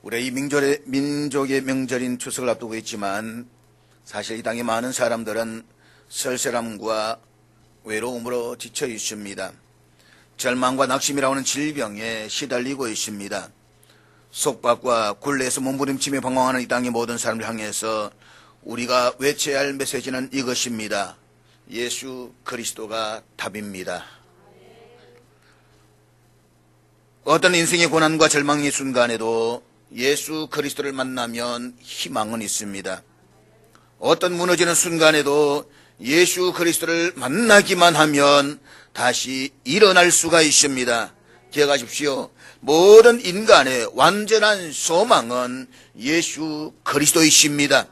우리 이 민족의 명절인 추석을 앞두고 있지만 사실 이 땅의 많은 사람들은 쓸쓸함과 외로움으로 지쳐 있습니다. 절망과 낙심이라고 하는 질병에 시달리고 있습니다. 속박과 굴레에서 몸부림치며 방황하는 이 땅의 모든 사람을 향해서 우리가 외쳐야 할 메시지는 이것입니다. 예수 그리스도가 답입니다. 어떤 인생의 고난과 절망의 순간에도 예수 그리스도를 만나면 희망은 있습니다. 어떤 무너지는 순간에도 예수 그리스도를 만나기만 하면 다시 일어날 수가 있습니다. 기억하십시오. 모든 인간의 완전한 소망은 예수 그리스도이십니다.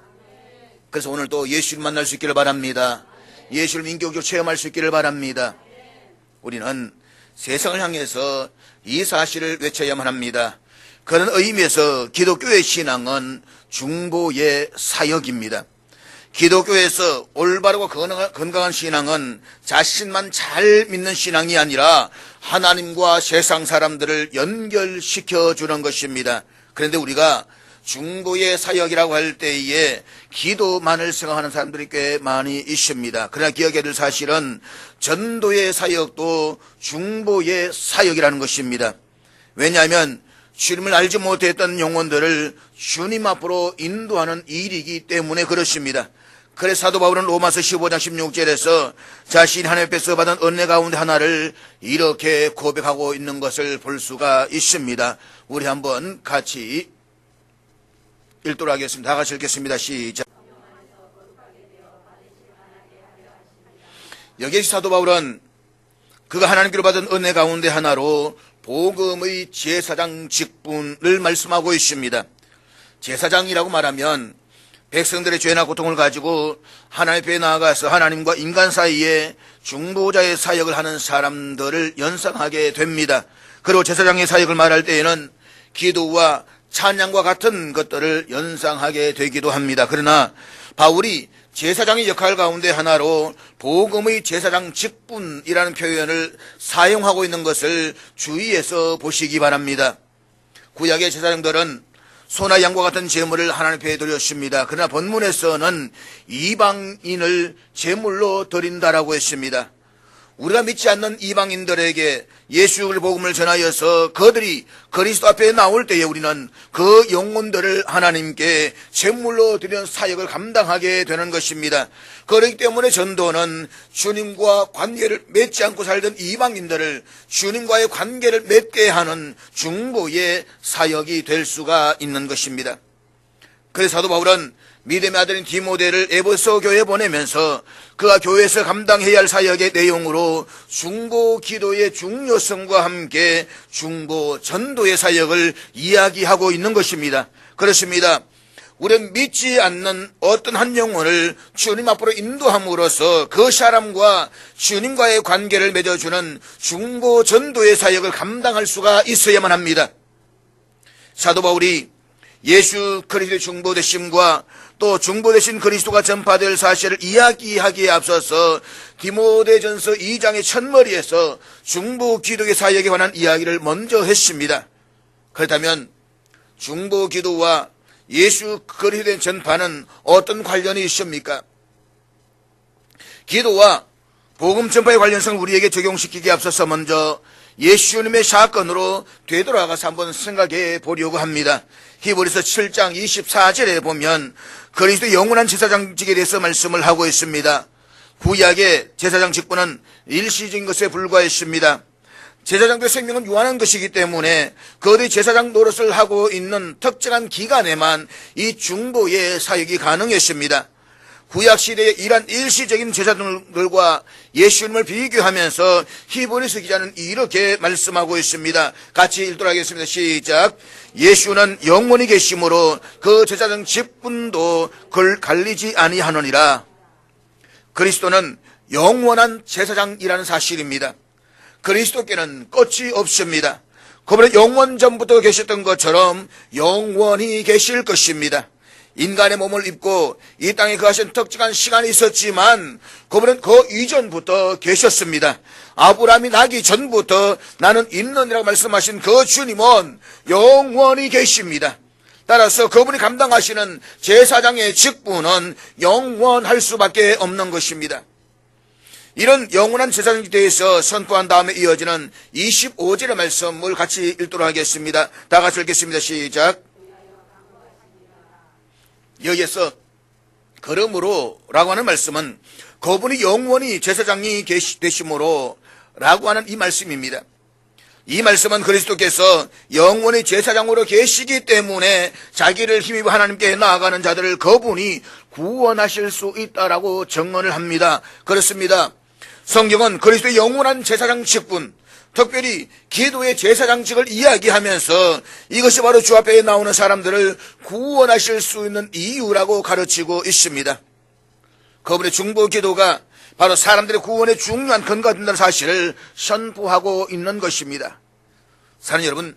그래서 오늘 또 예수를 만날 수 있기를 바랍니다. 예수를 인격적으로 체험할 수 있기를 바랍니다. 우리는 세상을 향해서 이 사실을 외쳐야만 합니다. 그런 의미에서 기독교의 신앙은 중보의 사역입니다. 기독교에서 올바르고 건강한 신앙은 자신만 잘 믿는 신앙이 아니라 하나님과 세상 사람들을 연결시켜 주는 것입니다. 그런데 우리가 중보의 사역이라고 할 때에 기도만을 생각하는 사람들이 꽤 많이 있습니다. 그러나 기억해야 될 사실은 전도의 사역도 중보의 사역이라는 것입니다. 왜냐하면 주님을 알지 못했던 영혼들을 주님 앞으로 인도하는 일이기 때문에 그렇습니다. 그래서 사도 바울은 로마서 15장 16절에서 자신이 하나님 앞에서 받은 은혜 가운데 하나를 이렇게 고백하고 있는 것을 볼 수가 있습니다. 우리 한번 같이 읽도록 하겠습니다. 다 같이 읽겠습니다. 시작. 여기서 사도 바울은 그가 하나님께로 받은 은혜 가운데 하나로 복음의 제사장 직분을 말씀하고 있습니다. 제사장이라고 말하면 백성들의 죄나 고통을 가지고 하나님 앞에 나아가서 하나님과 인간 사이에 중보자의 사역을 하는 사람들을 연상하게 됩니다. 그리고 제사장의 사역을 말할 때에는 기도와 찬양과 같은 것들을 연상하게 되기도 합니다. 그러나 바울이 제사장의 역할 가운데 하나로 복음의 제사장 직분이라는 표현을 사용하고 있는 것을 주의해서 보시기 바랍니다. 구약의 제사장들은 소나 양과 같은 제물을 하나님 앞에 드렸습니다. 그러나 본문에서는 이방인을 제물로 드린다라고 했습니다. 우리가 믿지 않는 이방인들에게 예수의 복음을 전하여서 그들이 그리스도 앞에 나올 때에 우리는 그 영혼들을 하나님께 제물로 드리는 사역을 감당하게 되는 것입니다. 그렇기 때문에 전도는 주님과 관계를 맺지 않고 살던 이방인들을 주님과의 관계를 맺게 하는 중보의 사역이 될 수가 있는 것입니다. 그래서 사도 바울은 믿음의 아들인 디모데를 에베소 교회에 보내면서 그가 교회에서 감당해야 할 사역의 내용으로 중보 기도의 중요성과 함께 중보 전도의 사역을 이야기하고 있는 것입니다. 그렇습니다. 우리는 믿지 않는 어떤 한 영혼을 주님 앞으로 인도함으로써 그 사람과 주님과의 관계를 맺어주는 중보 전도의 사역을 감당할 수가 있어야만 합니다. 사도 바울이 예수 그리스도의 중보되심과 또 중보되신 그리스도가 전파될 사실을 이야기하기에 앞서서 디모데전서 2장의 첫머리에서 중보 기도의 사역에 관한 이야기를 먼저 했습니다. 그렇다면 중보 기도와 예수 그리스도의 전파는 어떤 관련이 있습니까? 기도와 복음 전파의 관련성을 우리에게 적용시키기에 앞서서 먼저 예수님의 사건으로 되돌아가서 한번 생각해 보려고 합니다. 히브리서 7장 24절에 보면 그리스도 영원한 제사장직에 대해서 말씀을 하고 있습니다. 구약의 제사장 직분은 일시적인 것에 불과했습니다. 제사장들의 생명은 유한한 것이기 때문에 그들이 제사장 노릇을 하고 있는 특정한 기간에만 이 중보의 사역이 가능했습니다. 구약시대의 이러한 일시적인 제사장들과 예수님을 비교하면서 히브리서 기자는 이렇게 말씀하고 있습니다. 같이 읽도록 하겠습니다. 시작. 예수는 영원히 계심으로 그 제사장 직분도 그를 갈리지 아니하느니라. 그리스도는 영원한 제사장이라는 사실입니다. 그리스도께는 끝이 없습니다. 그분은 영원 전부터 계셨던 것처럼 영원히 계실 것입니다. 인간의 몸을 입고 이 땅에 거하신 특정한 시간이 있었지만 그분은 그 이전부터 계셨습니다. 아브라함이 나기 전부터 나는 있느니라고 말씀하신 그 주님은 영원히 계십니다. 따라서 그분이 감당하시는 제사장의 직분은 영원할 수밖에 없는 것입니다. 이런 영원한 제사장에 대해서 선포한 다음에 이어지는 25절의 말씀을 같이 읽도록 하겠습니다. 다 같이 읽겠습니다. 시작. 여기에서 그러므로 라고 하는 말씀은 그분이 영원히 제사장이 되심으로 라고 하는 이 말씀입니다. 이 말씀은 그리스도께서 영원히 제사장으로 계시기 때문에 자기를 힘입어 하나님께 나아가는 자들을 그분이 구원하실 수 있다라고 증언을 합니다. 그렇습니다. 성경은 그리스도의 영원한 제사장 직분, 특별히 기도의 제사장직을 이야기하면서 이것이 바로 주 앞에 나오는 사람들을 구원하실 수 있는 이유라고 가르치고 있습니다. 그분의 중보 기도가 바로 사람들의 구원의 중요한 근거가 된다는 사실을 선포하고 있는 것입니다. 사랑하는 여러분,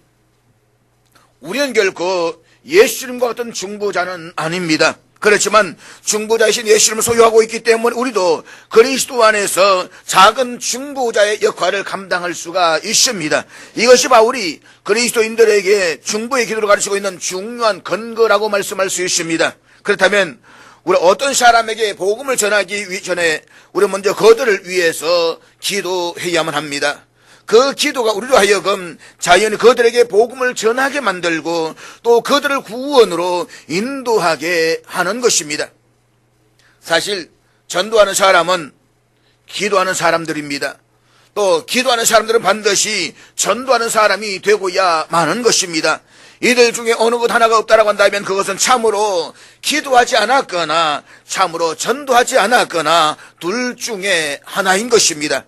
우리는 결코 예수님과 같은 중보자는 아닙니다. 그렇지만 중보자이신 예수님을 소유하고 있기 때문에 우리도 그리스도 안에서 작은 중보자의 역할을 감당할 수가 있습니다. 이것이 바울이 그리스도인들에게 중보의 기도를 가르치고 있는 중요한 근거라고 말씀할 수 있습니다. 그렇다면 우리 어떤 사람에게 복음을 전하기 전에 우리 먼저 그들을 위해서 기도해야만 합니다. 그 기도가 우리로 하여금 자연히 그들에게 복음을 전하게 만들고 또 그들을 구원으로 인도하게 하는 것입니다. 사실 전도하는 사람은 기도하는 사람들입니다. 또 기도하는 사람들은 반드시 전도하는 사람이 되고야 마는 것입니다. 이들 중에 어느 것 하나가 없다라고 한다면 그것은 참으로 기도하지 않았거나 참으로 전도하지 않았거나 둘 중에 하나인 것입니다.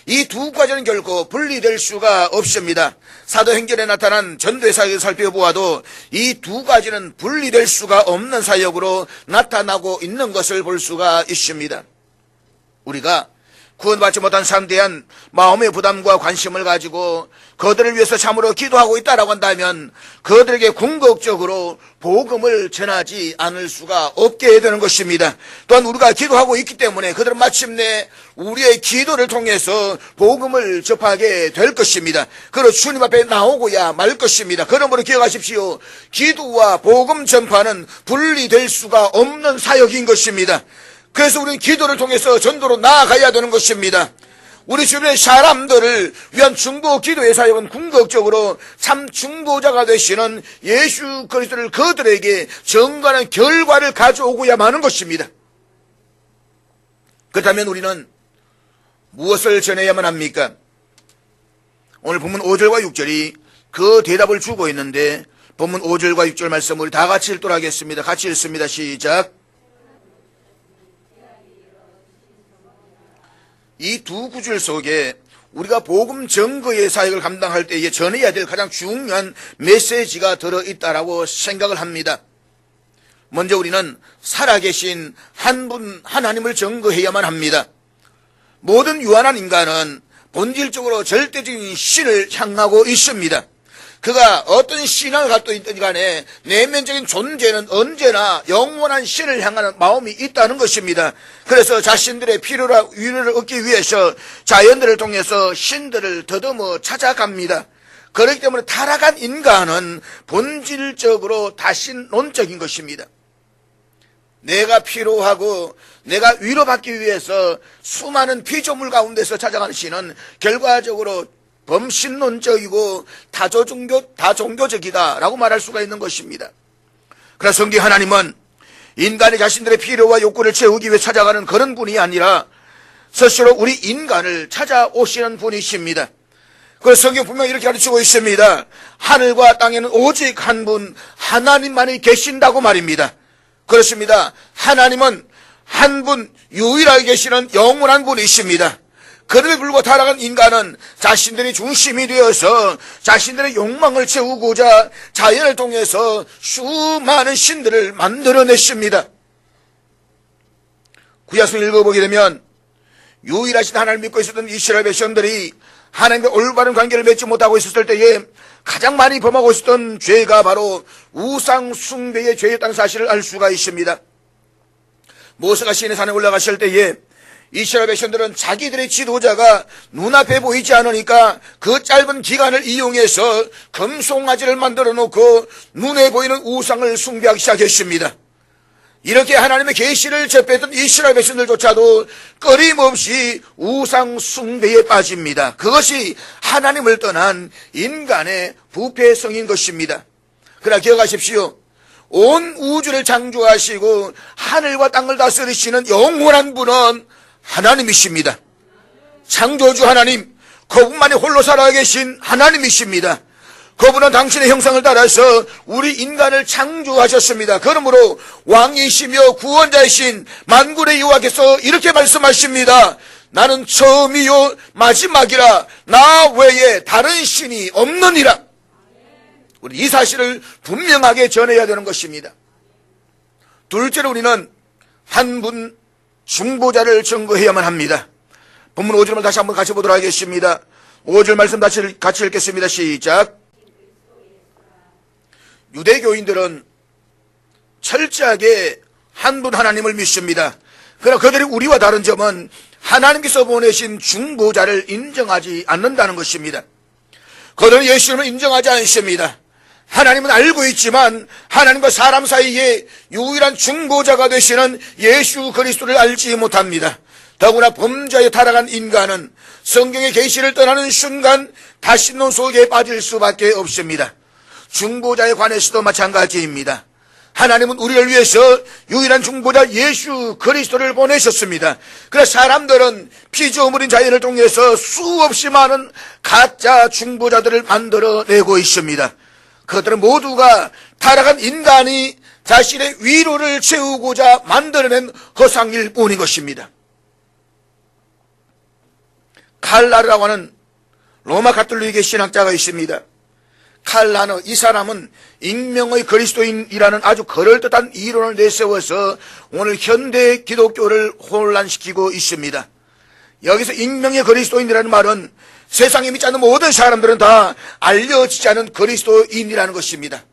이 두 가지는 결코 분리될 수가 없습니다. 사도행전에 나타난 전도의 사역을 살펴보아도 이 두 가지는 분리될 수가 없는 사역으로 나타나고 있는 것을 볼 수가 있습니다. 우리가 구원받지 못한 사람에 대한 마음의 부담과 관심을 가지고 그들을 위해서 참으로 기도하고 있다라고 한다면 그들에게 궁극적으로 복음을 전하지 않을 수가 없게 되는 것입니다. 또한 우리가 기도하고 있기 때문에 그들은 마침내 우리의 기도를 통해서 복음을 접하게 될 것입니다. 그리고 주님 앞에 나오고야 말 것입니다. 그러므로 기억하십시오. 기도와 복음 전파는 분리될 수가 없는 사역인 것입니다. 그래서 우리는 기도를 통해서 전도로 나아가야 되는 것입니다. 우리 주변의 사람들을 위한 중보 기도의 사역은 궁극적으로 참 중보자가 되시는 예수 그리스도를 그들에게 정관한 결과를 가져오고야 하는 것입니다. 그렇다면 우리는 무엇을 전해야만 합니까? 오늘 본문 5절과 6절이 그 대답을 주고 있는데 본문 5절과 6절 말씀 우리 다 같이 읽도록 하겠습니다. 같이 읽습니다. 시작. 이 두 구절 속에 우리가 복음 증거의 사역을 감당할 때에 전해야 될 가장 중요한 메시지가 들어있다라고 생각을 합니다. 먼저 우리는 살아계신 한 분 하나님을 증거해야만 합니다. 모든 유한한 인간은 본질적으로 절대적인 신을 향하고 있습니다. 그가 어떤 신앙을 갖고 있든 간에 내면적인 존재는 언제나 영원한 신을 향하는 마음이 있다는 것입니다. 그래서 자신들의 필요와 위로를 얻기 위해서 자연들을 통해서 신들을 더듬어 찾아갑니다. 그렇기 때문에 타락한 인간은 본질적으로 다신론적인 것입니다. 내가 필요하고 내가 위로받기 위해서 수많은 피조물 가운데서 찾아가는 신은 결과적으로 범신론적이고 다종교적이다라고 말할 수가 있는 것입니다. 그러나 성경 하나님은 인간이 자신들의 필요와 욕구를 채우기 위해 찾아가는 그런 분이 아니라 스스로 우리 인간을 찾아오시는 분이십니다. 그래서 성경 분명히 이렇게 가르치고 있습니다. 하늘과 땅에는 오직 한 분 하나님만이 계신다고 말입니다. 그렇습니다. 하나님은 한 분 유일하게 계시는 영원한 분이십니다. 그럼에도 불구하고 타락한 인간은 자신들이 중심이 되어서 자신들의 욕망을 채우고자 자연을 통해서 수많은 신들을 만들어냈습니다. 구약성을 읽어보게 되면 유일하신 하나님을 믿고 있었던 이스라엘 백성들이 하나님과 올바른 관계를 맺지 못하고 있었을 때에 가장 많이 범하고 있었던 죄가 바로 우상 숭배의 죄였다는 사실을 알 수가 있습니다. 모세가 시내 산에 올라갔을 때에 이스라엘 백성들은 자기들의 지도자가 눈앞에 보이지 않으니까 그 짧은 기간을 이용해서 금송아지를 만들어 놓고 눈에 보이는 우상을 숭배하기 시작했습니다. 이렇게 하나님의 계시를 접했던 이스라엘 백성들조차도 끊임없이 우상 숭배에 빠집니다. 그것이 하나님을 떠난 인간의 부패성인 것입니다. 그러나 기억하십시오. 온 우주를 창조하시고 하늘과 땅을 다스리시는 영원한 분은 하나님이십니다. 창조주 하나님, 그분만이 홀로 살아계신 하나님이십니다. 그분은 당신의 형상을 따라서 우리 인간을 창조하셨습니다. 그러므로 왕이시며 구원자이신 만군의 여호와께서 이렇게 말씀하십니다. 나는 처음이요 마지막이라 나 외에 다른 신이 없느니라. 우리 이 사실을 분명하게 전해야 되는 것입니다. 둘째로 우리는 한 분 중보자를 증거해야만 합니다. 본문 5절을 다시 한번 같이 보도록 하겠습니다. 5절 말씀 같이 읽겠습니다. 시작. 유대교인들은 철저하게 한 분 하나님을 믿습니다. 그러나 그들이 우리와 다른 점은 하나님께서 보내신 중보자를 인정하지 않는다는 것입니다. 그들은 예수님을 인정하지 않습니다. 하나님은 알고 있지만 하나님과 사람 사이에 유일한 중보자가 되시는 예수 그리스도를 알지 못합니다. 더구나 범죄에 타락한 인간은 성경의 계시를 떠나는 순간 다신론 속에 빠질 수밖에 없습니다. 중보자에 관해서도 마찬가지입니다. 하나님은 우리를 위해서 유일한 중보자 예수 그리스도를 보내셨습니다. 그래서 사람들은 피조물인 자연을 통해서 수없이 많은 가짜 중보자들을 만들어내고 있습니다. 그들은 모두가 타락한 인간이 자신의 위로를 채우고자 만들어낸 허상일 뿐인 것입니다. 칼라르라고 하는 로마 가톨릭의 신학자가 있습니다. 칼라르, 이 사람은 익명의 그리스도인이라는 아주 그럴듯한 이론을 내세워서 오늘 현대 기독교를 혼란시키고 있습니다. 여기서 익명의 그리스도인이라는 말은 세상에 믿지 않는 모든 사람들은 다 알려지지 않은 그리스도인이라는 것입니다.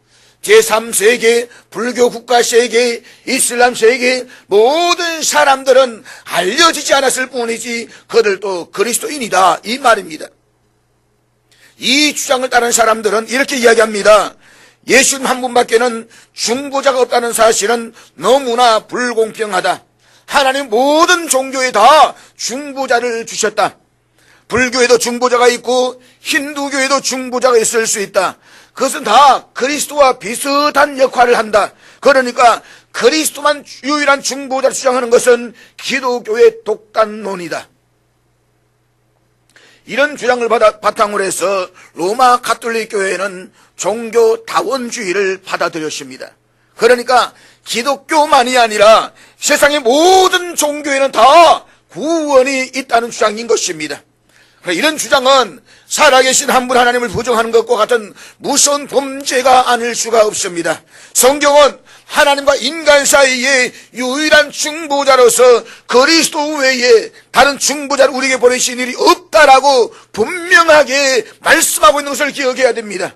제3세계, 불교 국가세계, 이슬람 세계 모든 사람들은 알려지지 않았을 뿐이지 그들도 그리스도인이다 이 말입니다. 이 주장을 따르는 사람들은 이렇게 이야기합니다. 예수님 한 분밖에는 중보자가 없다는 사실은 너무나 불공평하다. 하나님 모든 종교에 다 중보자를 주셨다. 불교에도 중보자가 있고 힌두교에도 중보자가 있을 수 있다. 그것은 다 그리스도와 비슷한 역할을 한다. 그러니까 그리스도만 유일한 중보자를 주장하는 것은 기독교의 독단론이다. 이런 주장을 바탕으로 해서 로마 가톨릭 교회는 종교 다원주의를 받아들였습니다. 그러니까 기독교만이 아니라 세상의 모든 종교에는 다 구원이 있다는 주장인 것입니다. 이런 주장은 살아계신 한 분 하나님을 부정하는 것과 같은 무서운 범죄가 아닐 수가 없습니다. 성경은 하나님과 인간 사이에 유일한 중보자로서 그리스도 외에 다른 중보자를 우리에게 보내신 일이 없다라고 분명하게 말씀하고 있는 것을 기억해야 됩니다.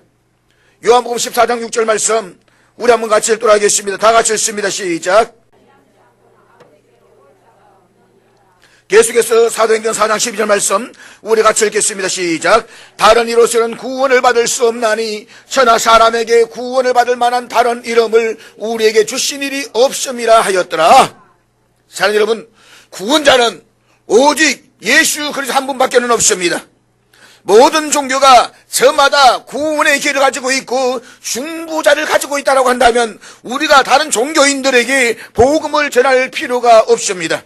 요한복음 14장 6절 말씀 우리 한번 같이 읽도록 하겠습니다. 다 같이 읽습니다. 시작. 계속해서 사도행전 4장 12절 말씀 우리 같이 읽겠습니다. 시작. 다른 이로서는 구원을 받을 수 없나니 천하 사람에게 구원을 받을 만한 다른 이름을 우리에게 주신 일이 없음이라 하였더라. 사랑하는 여러분, 구원자는 오직 예수 그리스도 한 분밖에는 없습니다. 모든 종교가 저마다 구원의 길을 가지고 있고 중보자를 가지고 있다고 한다면 우리가 다른 종교인들에게 복음을 전할 필요가 없습니다.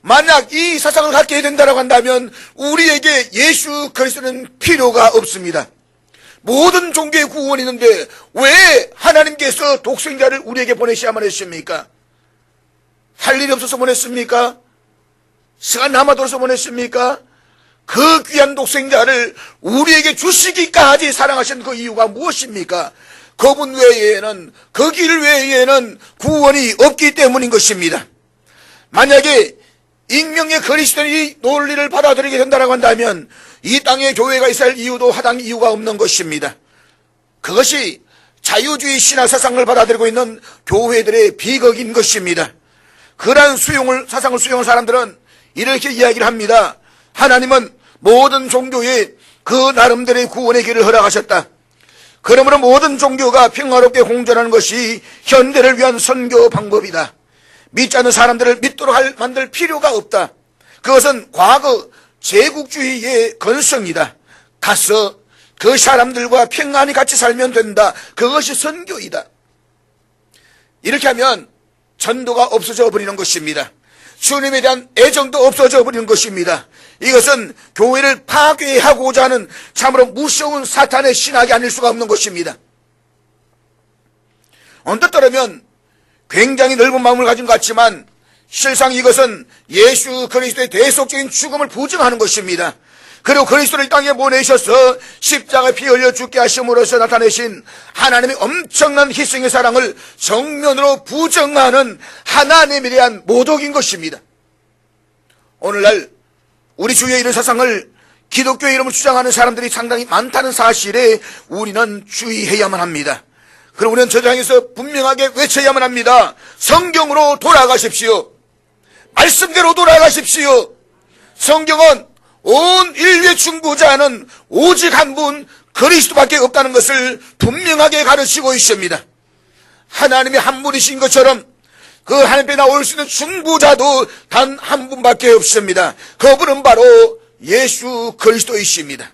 만약 이 사상을 갖게 된다고 한다면 우리에게 예수 그리스도는 필요가 없습니다. 모든 종교의 구원이 있는데 왜 하나님께서 독생자를 우리에게 보내셔야만 했습니까? 할 일이 없어서 보냈습니까? 시간 남아돌아서 보냈습니까? 그 귀한 독생자를 우리에게 주시기까지 사랑하신 그 이유가 무엇입니까? 그분 외에는, 그 길 외에는 구원이 없기 때문인 것입니다. 만약에 익명의 그리스도인이 논리를 받아들이게 된다고 한다면 이 땅에 교회가 있을 이유도 하당 이유가 없는 것입니다. 그것이 자유주의 신화 사상을 받아들이고 있는 교회들의 비극인 것입니다. 그러한 사상을 수용한 사람들은 이렇게 이야기를 합니다. 하나님은 모든 종교에 그 나름대로의 구원의 길을 허락하셨다. 그러므로 모든 종교가 평화롭게 공존하는 것이 현대를 위한 선교 방법이다. 믿지 않는 사람들을 믿도록 만들 필요가 없다. 그것은 과거 제국주의의 건성이다. 가서 그 사람들과 평안히 같이 살면 된다. 그것이 선교이다. 이렇게 하면 전도가 없어져 버리는 것입니다. 주님에 대한 애정도 없어져 버리는 것입니다. 이것은 교회를 파괴하고자 하는 참으로 무서운 사탄의 신학이 아닐 수가 없는 것입니다. 언뜻 들으면 굉장히 넓은 마음을 가진 것 같지만 실상 이것은 예수 그리스도의 대속적인 죽음을 부정하는 것입니다. 그리고 그리스도를 땅에 보내셔서 십자가에 피 흘려 죽게 하심으로써 나타내신 하나님의 엄청난 희생의 사랑을 정면으로 부정하는 하나님에 대한 모독인 것입니다. 오늘날 우리 주위에 이런 사상을 기독교의 이름을 주장하는 사람들이 상당히 많다는 사실에 우리는 주의해야만 합니다. 그럼 우리는 저장에서 분명하게 외쳐야만 합니다. 성경으로 돌아가십시오. 말씀대로 돌아가십시오. 성경은 온 인류의 중보자는 오직 한 분 그리스도밖에 없다는 것을 분명하게 가르치고 있습니다. 하나님이 한 분이신 것처럼 그 하나님께 나올 수 있는 중보자도 단 한 분밖에 없습니다. 그분은 바로 예수 그리스도이십니다.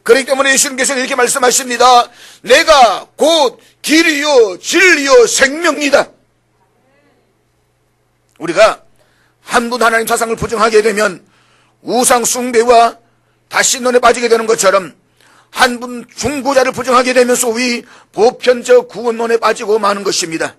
그렇기 때문에 예수님께서는 이렇게 말씀하십니다. 내가 곧 길이요 진리요 생명이다. 우리가 한 분 하나님 사상을 부정하게 되면 우상 숭배와 다신론에 빠지게 되는 것처럼 한 분 중보자를 부정하게 되면 소위 보편적 구원론에 빠지고 마는 것입니다.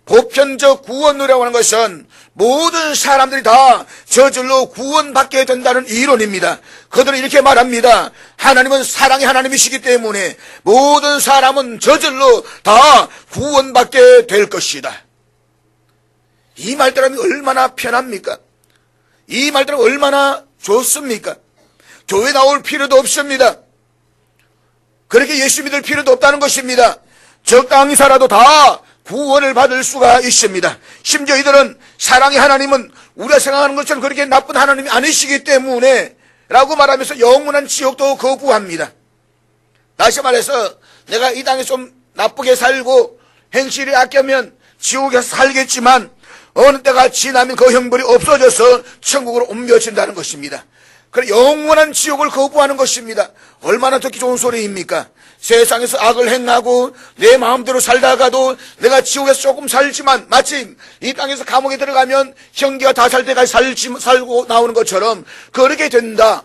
보편적 구원론이라고 하는 것은 모든 사람들이 다 저절로 구원받게 된다는 이론입니다. 그들은 이렇게 말합니다. 하나님은 사랑의 하나님이시기 때문에 모든 사람은 저절로 다 구원받게 될 것이다. 이 말들은 얼마나 편합니까? 이 말들은 얼마나 좋습니까? 교회 나올 필요도 없습니다. 그렇게 예수 믿을 필요도 없다는 것입니다. 적당히 살아도 다 구원을 받을 수가 있습니다. 심지어 이들은 사랑의 하나님은 우리가 생각하는 것처럼 그렇게 나쁜 하나님이 아니시기 때문에 라고 말하면서 영원한 지옥도 거부합니다. 다시 말해서 내가 이 땅에 좀 나쁘게 살고 행실이 아끼면 지옥에서 살겠지만 어느 때가 지나면 그 형벌이 없어져서 천국으로 옮겨진다는 것입니다. 그래 영원한 지옥을 거부하는 것입니다. 얼마나 듣기 좋은 소리입니까? 세상에서 악을 행하고 내 마음대로 살다가도 내가 지옥에서 조금 살지만 마침 이 땅에서 감옥에 들어가면 형기가 다 살 때까지 살고 나오는 것처럼 그렇게 된다.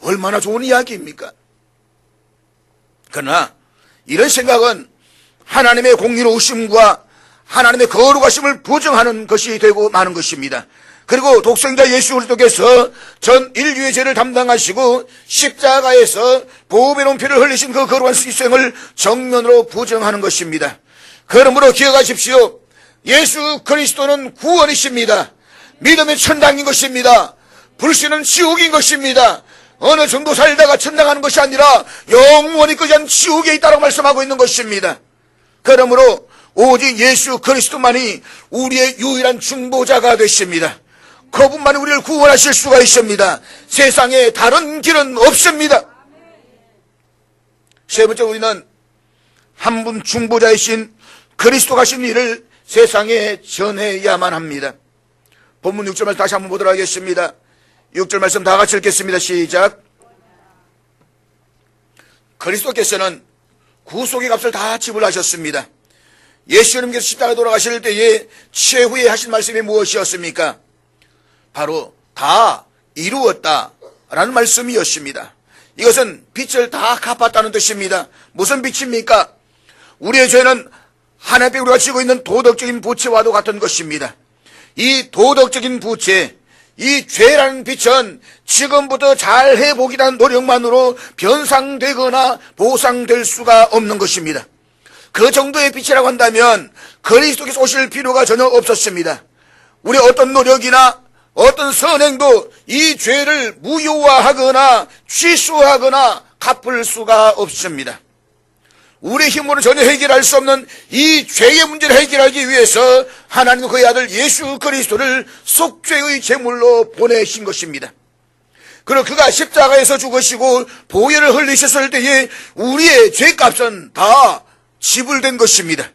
얼마나 좋은 이야기입니까? 그러나 이런 생각은 하나님의 공의로우심과 하나님의 거룩하심을 부정하는 것이 되고 마는 것입니다. 그리고 독생자 예수 그리스도께서 전 인류의 죄를 담당하시고 십자가에서 보배로운 피를 흘리신 그 거룩한 희생을 정면으로 부정하는 것입니다. 그러므로 기억하십시오. 예수 그리스도는 구원이십니다. 믿음의 천당인 것입니다. 불신은 지옥인 것입니다. 어느 정도 살다가 천당 가는 것이 아니라 영원히 그전 지옥에 있다고 말씀하고 있는 것입니다. 그러므로 오직 예수 그리스도만이 우리의 유일한 중보자가 되십니다. 그분만이 우리를 구원하실 수가 있습니다. 세상에 다른 길은 없습니다. 세 번째, 우리는 한 분 중보자이신 그리스도가 하신 일을 세상에 전해야만 합니다. 본문 6절 말씀 다시 한번 보도록 하겠습니다. 6절 말씀 다 같이 읽겠습니다. 시작. 그리스도께서는 구속의 값을 다 지불하셨습니다. 예수님께서 십자가에 돌아가실 때에 최후에 하신 말씀이 무엇이었습니까? 바로 다 이루었다라는 말씀이었습니다. 이것은 빚을 다 갚았다는 뜻입니다. 무슨 빚입니까? 우리의 죄는 하나님께 우리가 지고 있는 도덕적인 부채와도 같은 것입니다. 이 도덕적인 부채, 이 죄라는 빚은 지금부터 잘 해보기란 노력만으로 변상되거나 보상될 수가 없는 것입니다. 그 정도의 빚이라고 한다면 그리스도께서 오실 필요가 전혀 없었습니다. 우리 어떤 노력이나 어떤 선행도 이 죄를 무효화하거나 취소하거나 갚을 수가 없습니다. 우리 힘으로 전혀 해결할 수 없는 이 죄의 문제를 해결하기 위해서 하나님은 그의 아들 예수 그리스도를 속죄의 제물로 보내신 것입니다. 그리고 그가 십자가에서 죽으시고 보혈을 흘리셨을 때에 우리의 죄값은 다 지불된 것입니다.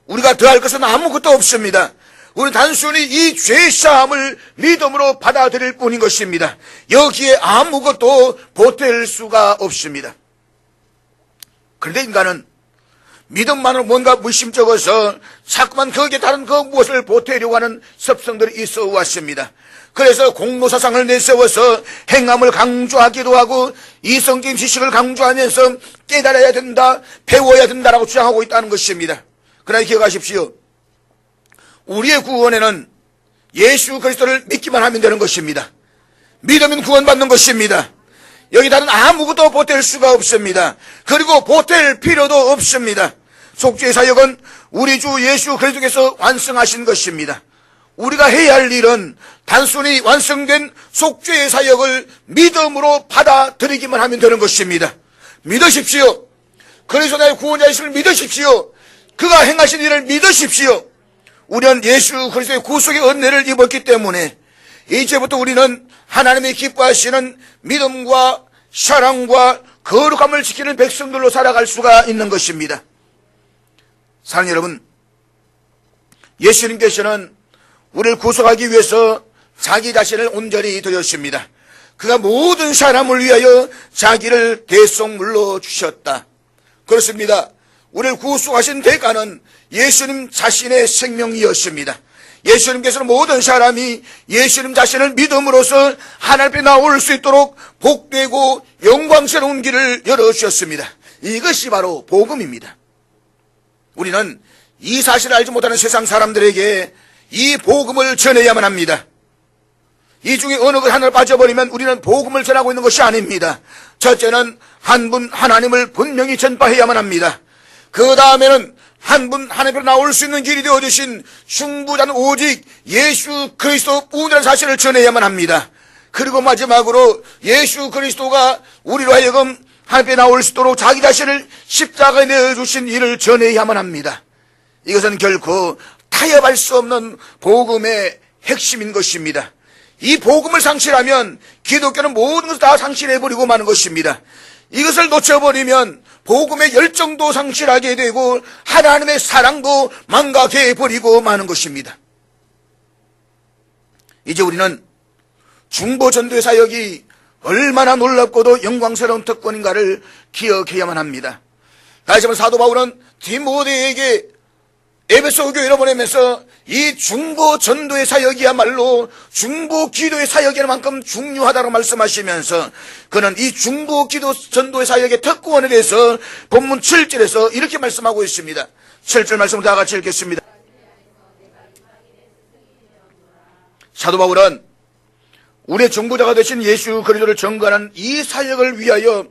우리가 더할 것은 아무것도 없습니다. 우리는 단순히 이 죄사함을 믿음으로 받아들일 뿐인 것입니다. 여기에 아무것도 보탤 수가 없습니다. 그런데 인간은 믿음만으로 뭔가 무심쩍어서 자꾸만 거기에 다른 그 무엇을 보태려고 하는 습성들이 있어 왔습니다. 그래서 공로사상을 내세워서 행함을 강조하기도 하고 이성적인 지식을 강조하면서 깨달아야 된다, 배워야 된다라고 주장하고 있다는 것입니다. 그러나 기억하십시오. 우리의 구원에는 예수 그리스도를 믿기만 하면 되는 것입니다. 믿으면 구원받는 것입니다. 여기 다른 아무것도 보탤 수가 없습니다. 그리고 보탤 필요도 없습니다. 속죄의 사역은 우리 주 예수 그리스도께서 완성하신 것입니다. 우리가 해야 할 일은 단순히 완성된 속죄의 사역을 믿음으로 받아들이기만 하면 되는 것입니다. 믿으십시오. 그리스도 나의 구원자이심을 믿으십시오. 그가 행하신 일을 믿으십시오. 우리는 예수 그리스도의 구속의 은혜를 입었기 때문에 이제부터 우리는 하나님이 기뻐하시는 믿음과 사랑과 거룩함을 지키는 백성들로 살아갈 수가 있는 것입니다. 사랑하는 여러분, 예수님께서는 우리를 구속하기 위해서 자기 자신을 온전히 드렸습니다. 그가 모든 사람을 위하여 자기를 대속물로 주셨다. 그렇습니다. 우리를 구속하신 대가는 예수님 자신의 생명이었습니다. 예수님께서는 모든 사람이 예수님 자신을 믿음으로써 하나님 앞에 나올 수 있도록 복되고 영광스러운 길을 열어주셨습니다. 이것이 바로 복음입니다. 우리는 이 사실을 알지 못하는 세상 사람들에게 이 복음을 전해야만 합니다. 이 중에 어느 것 하나를 빠져버리면 우리는 복음을 전하고 있는 것이 아닙니다. 첫째는 한 분 하나님을 분명히 전파해야만 합니다. 그 다음에는 한 분 하나님으로 나올 수 있는 길이 되어주신 충분한 오직 예수 그리스도뿐이라는 사실을 전해야만 합니다. 그리고 마지막으로 예수 그리스도가 우리로 하여금 하나님께 나올 수 있도록 자기 자신을 십자가에 내어주신 일을 전해야만 합니다. 이것은 결코 타협할 수 없는 복음의 핵심인 것입니다. 이 복음을 상실하면 기독교는 모든 것을 다 상실해버리고 마는 것입니다. 이것을 놓쳐버리면 복음의 열정도 상실하게 되고 하나님의 사랑도 망각해버리고 마는 것입니다. 이제 우리는 중보전도의 사역이 얼마나 놀랍고도 영광스러운 특권인가를 기억해야만 합니다. 다시 한번 사도 바울은 디모데에게 에베소 교회로 보내면서 이 중보 전도의 사역이야말로 중보 기도의 사역이만큼 중요하다고 말씀하시면서 그는 이 중보 기도 전도의 사역의 특권에 대해서 본문 7절에서 이렇게 말씀하고 있습니다. 7절 말씀을 다 같이 읽겠습니다. 사도 바울은 우리의 중보자가 되신 예수 그리스도를 전가하는 이 사역을 위하여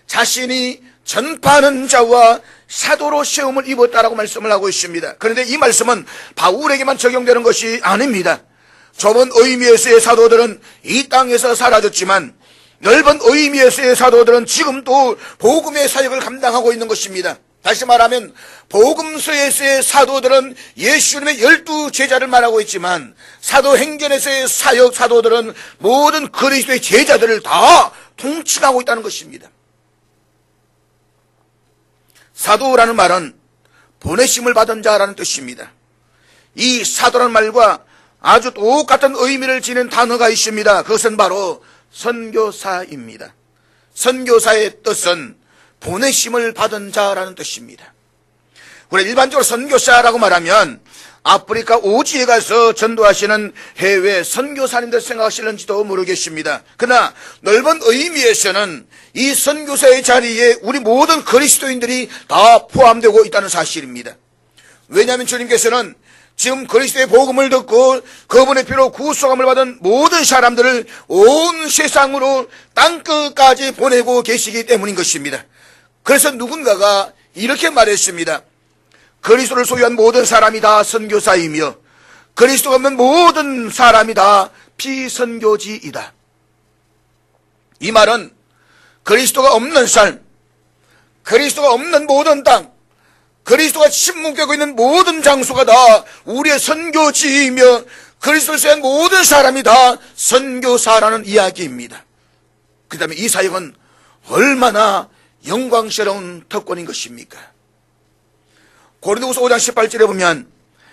자신이 전파하는 자와 사도로 시험을 입었다라고 말씀을 하고 있습니다. 그런데 이 말씀은 바울에게만 적용되는 것이 아닙니다. 좁은 의미에서의 사도들은 이 땅에서 사라졌지만 넓은 의미에서의 사도들은 지금도 복음의 사역을 감당하고 있는 것입니다. 다시 말하면 복음서에서의 사도들은 예수님의 12 제자를 말하고 있지만 사도행전에서의 사도들은 모든 그리스도의 제자들을 다 통칭하고 있다는 것입니다. 사도라는 말은 보내심을 받은 자라는 뜻입니다. 이 사도라는 말과 아주 똑같은 의미를 지닌 단어가 있습니다. 그것은 바로 선교사입니다. 선교사의 뜻은 보내심을 받은 자라는 뜻입니다. 우리 일반적으로 선교사라고 말하면 아프리카 오지에 가서 전도하시는 해외 선교사님들 생각하실는지도 모르겠습니다. 그러나 넓은 의미에서는 이 선교사의 자리에 우리 모든 그리스도인들이 다 포함되고 있다는 사실입니다. 왜냐하면 주님께서는 지금 그리스도의 복음을 듣고 그분의 피로 구속함을 받은 모든 사람들을 온 세상으로 땅끝까지 보내고 계시기 때문인 것입니다. 그래서 누군가가 이렇게 말했습니다. 그리스도를 소유한 모든 사람이 다 선교사이며 그리스도가 없는 모든 사람이 다 비선교지이다. 이 말은 그리스도가 없는 삶, 그리스도가 없는 모든 땅, 그리스도가 침묵되고 있는 모든 장소가 다 우리의 선교지이며 그리스도를 위한 모든 사람이 다 선교사라는 이야기입니다. 그 다음에 이 사역은 얼마나 영광스러운 특권인 것입니까? 고린도후서 5장 18절에 보면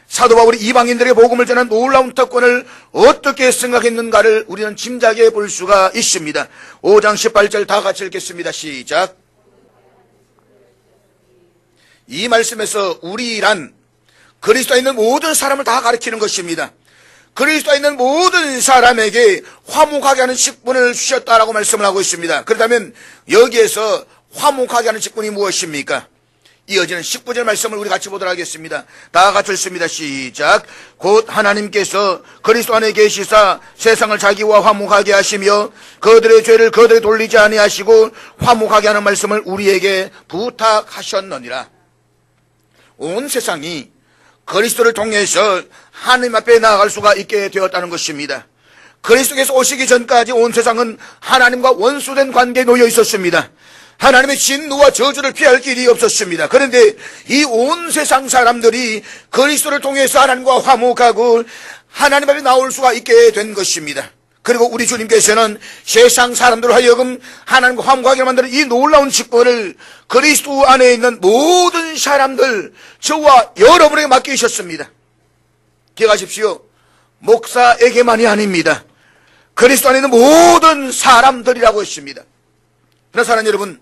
사도 바울이 이방인들에게 복음을 전한 놀라운 특권을 어떻게 생각했는가를 우리는 짐작해 볼 수가 있습니다. 5장 18절 다 같이 읽겠습니다. 시작. 이 말씀에서 우리란 그리스도에 있는 모든 사람을 다 가리키는 것입니다. 그리스도에 있는 모든 사람에게 화목하게 하는 직분을 주셨다라고 말씀을 하고 있습니다. 그렇다면 여기에서 화목하게 하는 직분이 무엇입니까? 이어지는 19절 말씀을 우리 같이 보도록 하겠습니다. 다 같이 읽습니다. 시작. 곧 하나님께서 그리스도 안에 계시사 세상을 자기와 화목하게 하시며 그들의 죄를 그들에게 돌리지 아니하시고 화목하게 하는 말씀을 우리에게 부탁하셨느니라. 온 세상이 그리스도를 통해서 하나님 앞에 나아갈 수가 있게 되었다는 것입니다. 그리스도께서 오시기 전까지 온 세상은 하나님과 원수된 관계에 놓여 있었습니다. 하나님의 진노와 저주를 피할 길이 없었습니다. 그런데 이 온 세상 사람들이 그리스도를 통해서 하나님과 화목하고 하나님 앞에 나올 수가 있게 된 것입니다. 그리고 우리 주님께서는 세상 사람들을 하여금 하나님과 화목하게 만드는 이 놀라운 직분을 그리스도 안에 있는 모든 사람들, 저와 여러분에게 맡기셨습니다. 기억하십시오. 목사에게만이 아닙니다. 그리스도 안에 있는 모든 사람들이라고 했습니다. 그러나 사랑하는 여러분,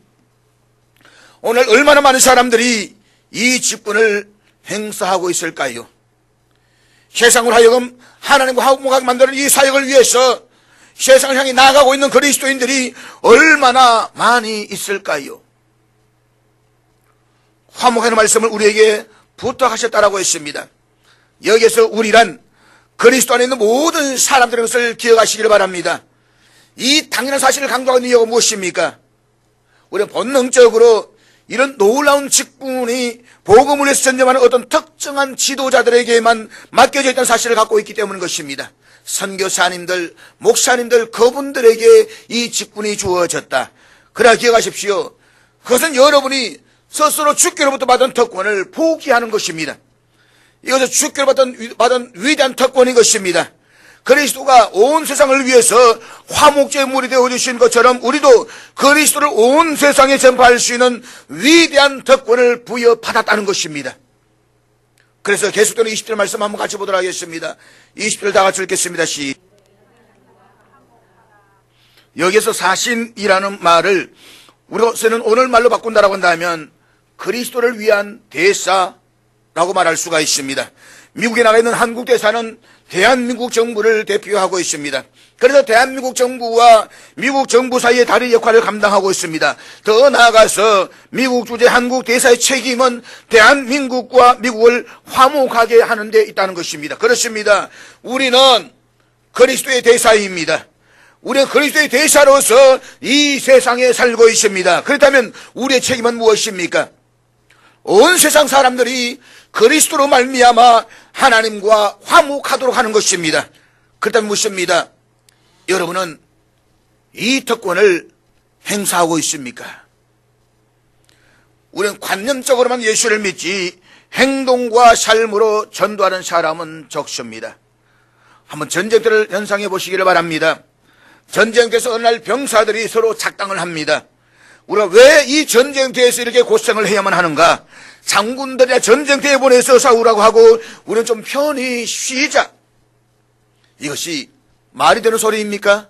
오늘 얼마나 많은 사람들이 이 직분을 행사하고 있을까요? 세상을 하여금 하나님과 화목하게 만드는 이 사역을 위해서 세상을 향해 나아가고 있는 그리스도인들이 얼마나 많이 있을까요? 화목하는 말씀을 우리에게 부탁하셨다라고 했습니다. 여기에서 우리란 그리스도 안에 있는 모든 사람들의 것을 기억하시기를 바랍니다. 이 당연한 사실을 강조하는 이유가 무엇입니까? 우리는 본능적으로 이런 놀라운 직분이 복음을 위해서 전념하는 어떤 특정한 지도자들에게만 맡겨져 있다는 사실을 갖고 있기 때문인 것입니다. 선교사님들, 목사님들, 그분들에게 이 직분이 주어졌다. 그러나 기억하십시오. 그것은 여러분이 스스로 주께로부터 받은 특권을 포기하는 것입니다. 이것은 주께로 받은 위대한 특권인 것입니다. 그리스도가 온 세상을 위해서 화목제물이 되어주신 것처럼 우리도 그리스도를 온 세상에 전파할 수 있는 위대한 특권을 부여받았다는 것입니다. 그래서 계속되는 20절 말씀 한번 같이 보도록 하겠습니다. 20절 다 같이 읽겠습니다. 여기에서 사신이라는 말을 우리가 쓰는 오늘말로 바꾼다라고 한다면 그리스도를 위한 대사라고 말할 수가 있습니다. 미국에 나가 있는 한국 대사는 대한민국 정부를 대표하고 있습니다. 그래서 대한민국 정부와 미국 정부 사이의 다른 역할을 감당하고 있습니다. 더 나아가서 미국 주재 한국 대사의 책임은 대한민국과 미국을 화목하게 하는 데 있다는 것입니다. 그렇습니다. 우리는 그리스도의 대사입니다. 우리는 그리스도의 대사로서 이 세상에 살고 있습니다. 그렇다면 우리의 책임은 무엇입니까? 온 세상 사람들이 그리스도로 말미암아 하나님과 화목하도록 하는 것입니다. 그렇다면 묻습니다. 여러분은 이 특권을 행사하고 있습니까? 우리는 관념적으로만 예수를 믿지 행동과 삶으로 전도하는 사람은 적습니다. 한번 전쟁터를 연상해 보시기를 바랍니다. 전쟁터에서 어느 날 병사들이 서로 작당을 합니다. 우리가 왜 이 전쟁터에서 이렇게 고생을 해야만 하는가? 장군들이나 전쟁터에 보내서 싸우라고 하고 우리는 좀 편히 쉬자. 이것이 말이 되는 소리입니까?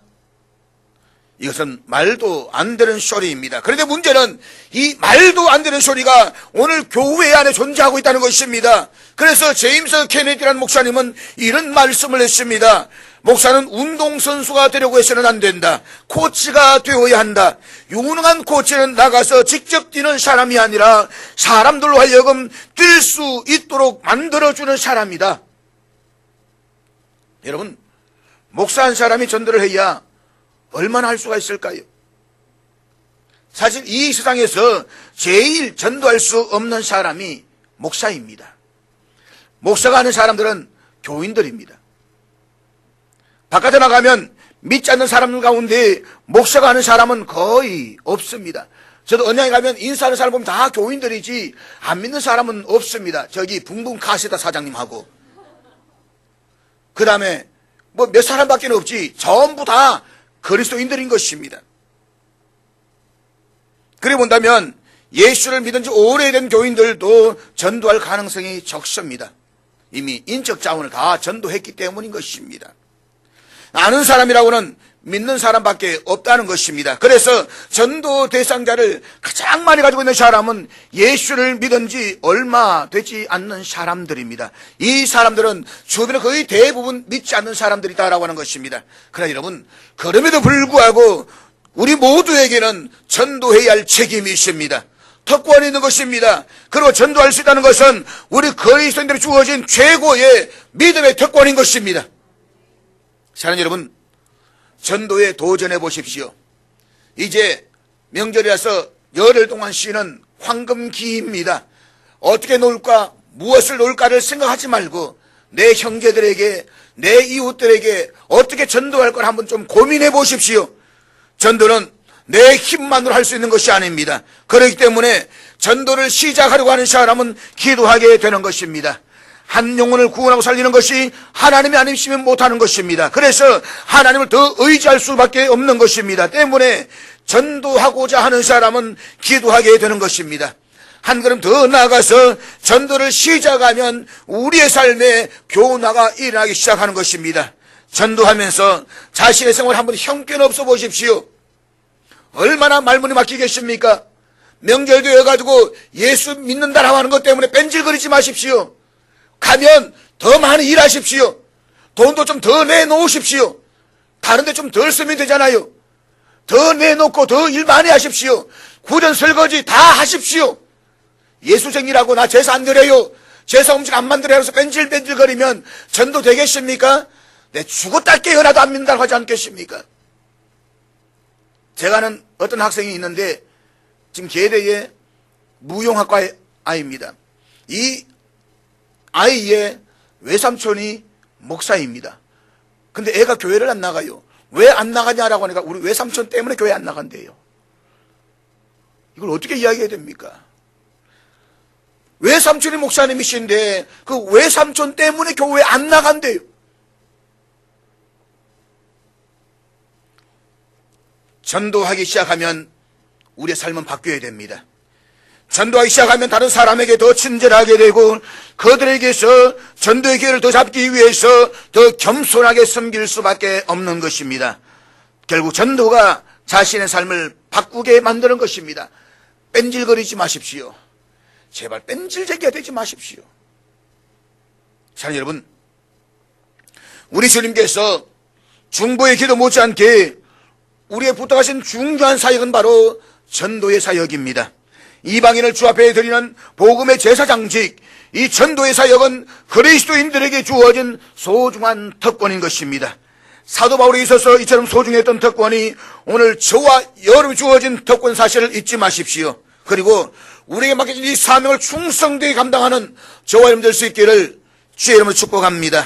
이것은 말도 안 되는 소리입니다. 그런데 문제는 이 말도 안 되는 소리가 오늘 교회 안에 존재하고 있다는 것입니다. 그래서 제임스 케네디라는 목사님은 이런 말씀을 했습니다. 목사는 운동선수가 되려고 해서는 안 된다. 코치가 되어야 한다. 유능한 코치는 나가서 직접 뛰는 사람이 아니라 사람들로 하여금 뛸 수 있도록 만들어주는 사람이다. 여러분, 목사 한 사람이 전도를 해야 얼마나 할 수가 있을까요? 사실 이 세상에서 제일 전도할 수 없는 사람이 목사입니다. 목사가 하는 사람들은 교인들입니다. 바깥에 나가면 믿지 않는 사람들 가운데 목사가 하는 사람은 거의 없습니다. 저도 언양에 가면 인사하는 사람 보면 다 교인들이지 안 믿는 사람은 없습니다. 저기 붕붕 카세타 사장님하고 그 다음에 뭐 몇 사람밖에 없지 전부 다 그리스도인들인 것입니다. 그래 본다면 예수를 믿은 지 오래된 교인들도 전도할 가능성이 적습니다. 이미 인적 자원을 다 전도했기 때문인 것입니다. 아는 사람이라고는 믿는 사람밖에 없다는 것입니다. 그래서 전도 대상자를 가장 많이 가지고 있는 사람은 예수를 믿은 지 얼마 되지 않는 사람들입니다. 이 사람들은 주변에 거의 대부분 믿지 않는 사람들이다라고 하는 것입니다. 그러나 여러분, 그럼에도 불구하고 우리 모두에게는 전도해야 할 책임이 있습니다. 특권이 있는 것입니다. 그리고 전도할 수 있다는 것은 우리 그리스도인들이 주어진 최고의 믿음의 특권인 것입니다. 사랑하는 여러분, 전도에 도전해 보십시오. 이제 명절이라서 열흘 동안 쉬는 황금기입니다. 어떻게 놀까, 무엇을 놀까를 생각하지 말고 내 형제들에게, 내 이웃들에게 어떻게 전도할 걸 한번 좀 고민해 보십시오. 전도는 내 힘만으로 할 수 있는 것이 아닙니다. 그렇기 때문에 전도를 시작하려고 하는 사람은 기도하게 되는 것입니다. 한 영혼을 구원하고 살리는 것이 하나님이 아니시면 못하는 것입니다. 그래서 하나님을 더 의지할 수밖에 없는 것입니다. 때문에 전도하고자 하는 사람은 기도하게 되는 것입니다. 한 걸음 더 나아가서 전도를 시작하면 우리의 삶에 교훈화가 일어나기 시작하는 것입니다. 전도하면서 자신의 생활 한번 형편없어 보십시오. 얼마나 말문이 막히겠습니까? 명절도 여가지고 예수 믿는다라고 하는 것 때문에 뺀질거리지 마십시오. 가면 더 많이 일하십시오. 돈도 좀 더 내놓으십시오. 다른 데 좀 덜 쓰면 되잖아요. 더 내놓고 더 일 많이 하십시오. 구전 설거지 다 하십시오. 예수쟁이라고 나 제사 안 드려요, 제사 음식 안 만들어요 해서 뺀질뺀질거리면 전도 되겠습니까? 내 죽었다 깨어나도 안 믿는다고 하지 않겠습니까? 제가 아는 어떤 학생이 있는데 지금 계대의 무용학과의 아이입니다. 이 아이의 외삼촌이 목사입니다. 근데 애가 교회를 안 나가요. 왜 안 나가냐라고 하니까 우리 외삼촌 때문에 교회 안 나간대요. 이걸 어떻게 이야기해야 됩니까? 외삼촌이 목사님이신데 그 외삼촌 때문에 교회 안 나간대요. 전도하기 시작하면 우리의 삶은 바뀌어야 됩니다. 전도하기 시작하면 다른 사람에게 더 친절하게 되고 그들에게서 전도의 기회를 더 잡기 위해서 더 겸손하게 섬길 수밖에 없는 것입니다. 결국 전도가 자신의 삶을 바꾸게 만드는 것입니다. 뺀질거리지 마십시오. 제발 뺀질쟁이가 되지 마십시오. 사랑하는 여러분, 우리 주님께서 중보의 기도 못지않게 우리에 부탁하신 중요한 사역은 바로 전도의 사역입니다. 이방인을 주 앞에 드리는 복음의 제사장직, 이 전도의 사역은 그리스도인들에게 주어진 소중한 특권인 것입니다. 사도 바울에 있어서 이처럼 소중했던 특권이 오늘 저와 여러분이 주어진 특권 사실을 잊지 마십시오. 그리고 우리에게 맡겨진 이 사명을 충성되게 감당하는 저와 여러분 될 수 있기를 주의 이름으로 축복합니다.